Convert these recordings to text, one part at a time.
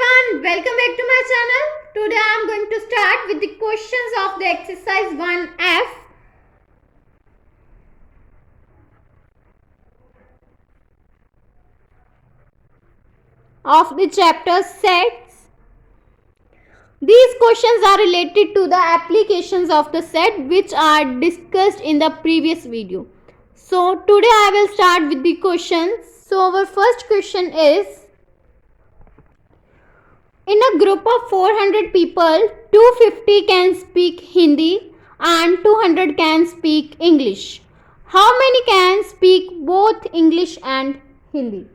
everyone, welcome back to my channel. Today I am going to start with the questions of the exercise 1F. Of the chapter sets. These questions are related to the applications of the set which are discussed in the previous video. So today I will start with the questions. So our first question is, in a group of 400 people, 250 can speak Hindi and 200 can speak English. How many can speak both English and Hindi?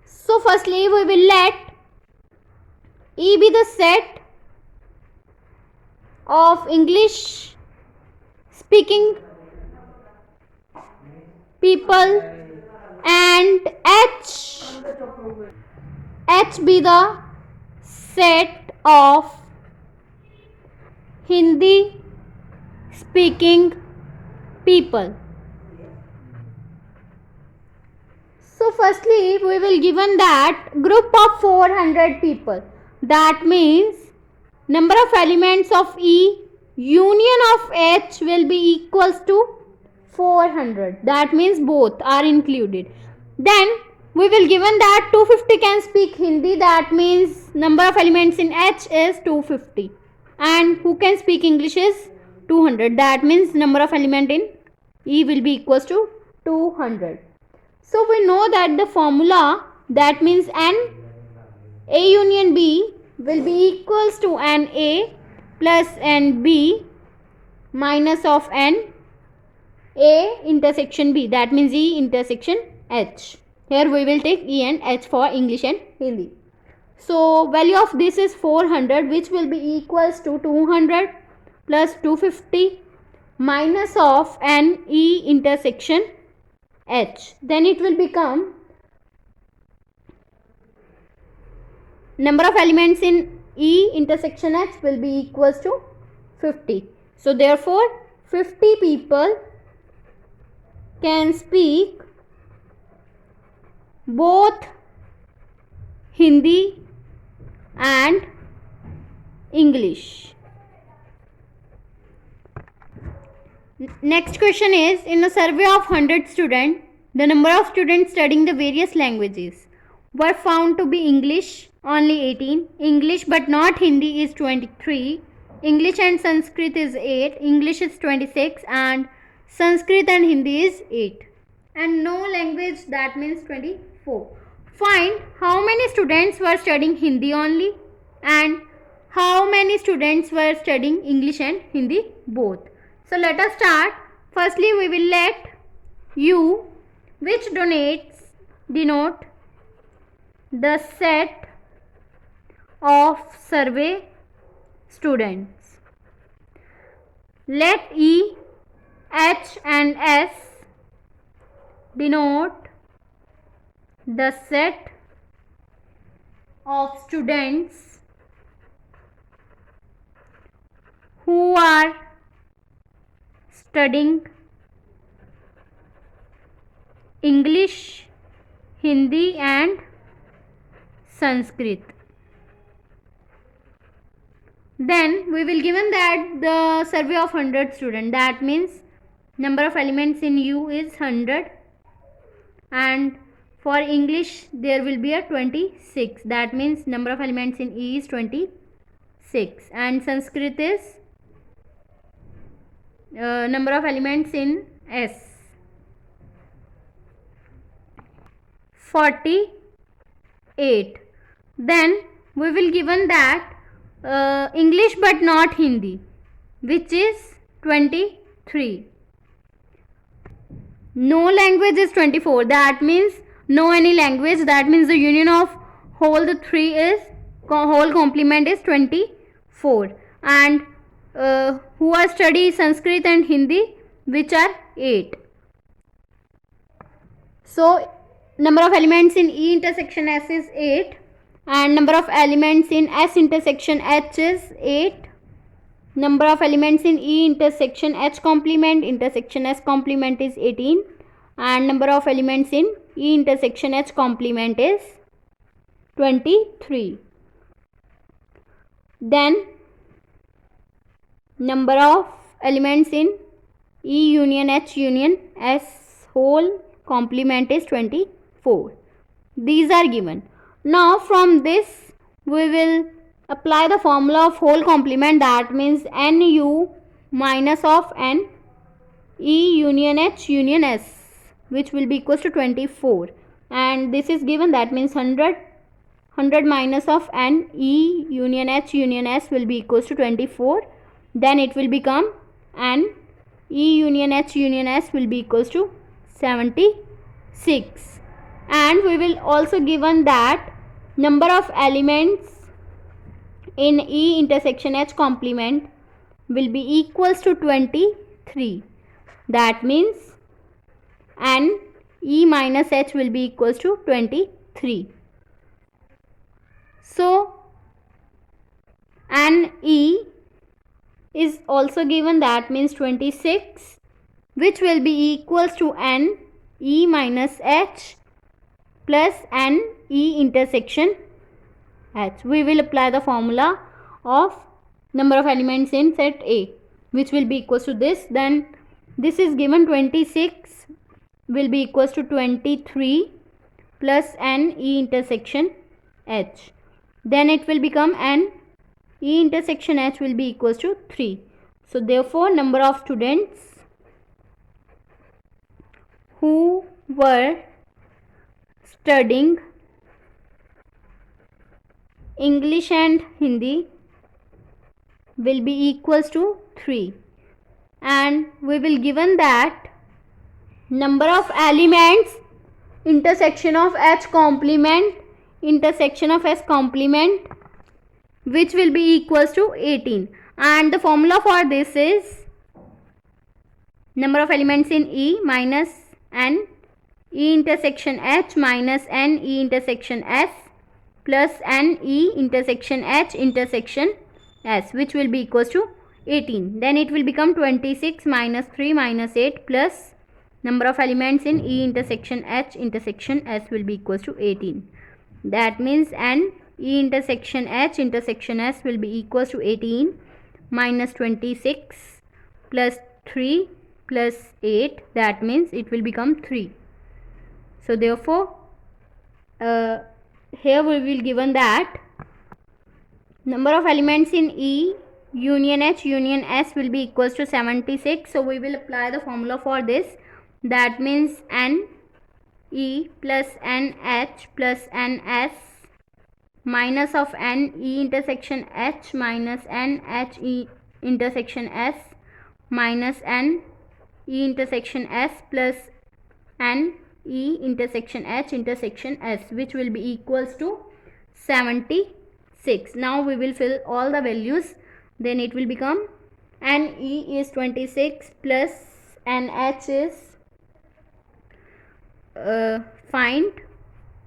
So firstly, we will let E be the set of English speaking people and H be the set of Hindi speaking people. So firstly, we will given that group of 400 people. That means number of elements of E union of H will be equals to 400. That means both are included. Then we will given that 250 can speak Hindi. That means number of elements in H is 250. And who can speak English is 200. That means number of element in E will be equals to 200. So we know that the formula, that means N A union B will be equals to N A plus N B minus of N A intersection B. That means E intersection H. Here we will take E and H for English and Hindi. So value of this is 400, which will be equals to 200 plus 250 minus of N E intersection H. Then it will become number of elements in E intersection H will be equals to 50. So therefore 50 people can speak both Hindi and English. Next question is, in a survey of 100 students, the number of students studying the various languages were found to be English only 18, English but not Hindi is 23, English and Sanskrit is 8, English is 26 and Sanskrit and Hindi is 8, and no language, that means 24. Find how many students were studying Hindi only and how many students were studying English and Hindi both. So let us start. Firstly, we will let U, which denote the set of survey students. Let E, H and S denote the set of students who are studying English, Hindi and Sanskrit. Then we will given that the survey of 100 students, that means number of elements in U is 100 and for English there will be a 26. That means number of elements in E is 26 and Sanskrit is number of elements in S 48. Then we will given that English but not Hindi, which is 23. No language is 24. That means no any language. That means the union of whole the three is whole complement is 24. And who are study Sanskrit and Hindi, which are 8. So number of elements in E intersection S is 8 and number of elements in S intersection H is 8. Number of elements in E intersection H complement intersection S complement is 18 and number of elements in E intersection H complement is 23. then number of elements in E union H union S whole complement is 24. These are given. Now from this we will apply the formula of whole complement, that means NU minus of N E union H union S, which will be equals to 24, and this is given, that means 100 minus of N E union H union S will be equals to 24. Then it will become N E union H union S will be equals to 76, and we will also given that number of elements in E intersection H complement will be equals to 23. That means N E minus H will be equals to 23. So N E is also given, that means 26, which will be equals to N E minus H plus N E intersection H. We will apply the formula of number of elements in set A, which will be equals to this. Then this is given, 26 will be equals to 23 plus N E intersection H. Then it will become N E intersection H will be equals to 3. So therefore number of students who were studying English and Hindi will be equals to 3, and we will given that number of elements intersection of H complement intersection of S complement, which will be equals to 18, and the formula for this is number of elements in E minus N E intersection H minus N E intersection S plus N E intersection H intersection S, which will be equals to 18. Then it will become 26 minus 3 minus 8 plus number of elements in E intersection H intersection S will be equals to 18. That means N E intersection H intersection S will be equals to 18 minus 26 plus 3 plus 8, that means it will become 3. So therefore here we will given that number of elements in E union H union S will be equals to 76. So we will apply the formula for this, that means N E plus N H plus N S minus of N E intersection H minus N H E intersection S minus N E intersection S plus N E intersection H intersection S, which will be equals to 76. Now we will fill all the values. Then it will become N E is 26 plus N H is find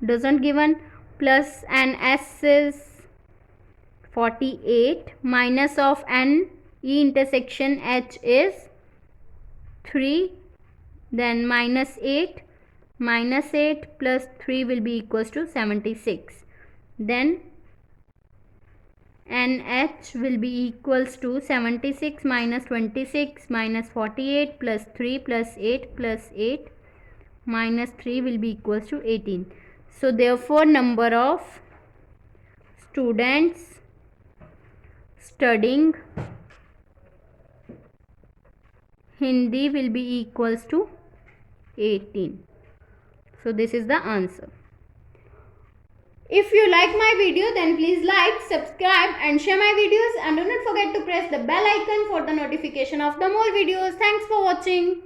doesn't given plus N S is 48 minus of N E intersection H is 3, then minus 8 plus 3 will be equals to 76. Then NH will be equals to 76 minus 26 minus 48 plus 3 plus 8 plus 8 minus 3 will be equals to 18. So therefore number of students studying Hindi will be equals to 18. So this is the answer. If you like my video, then please like, subscribe and share my videos, and do not forget to press the bell icon for the notification of the more videos. Thanks for watching.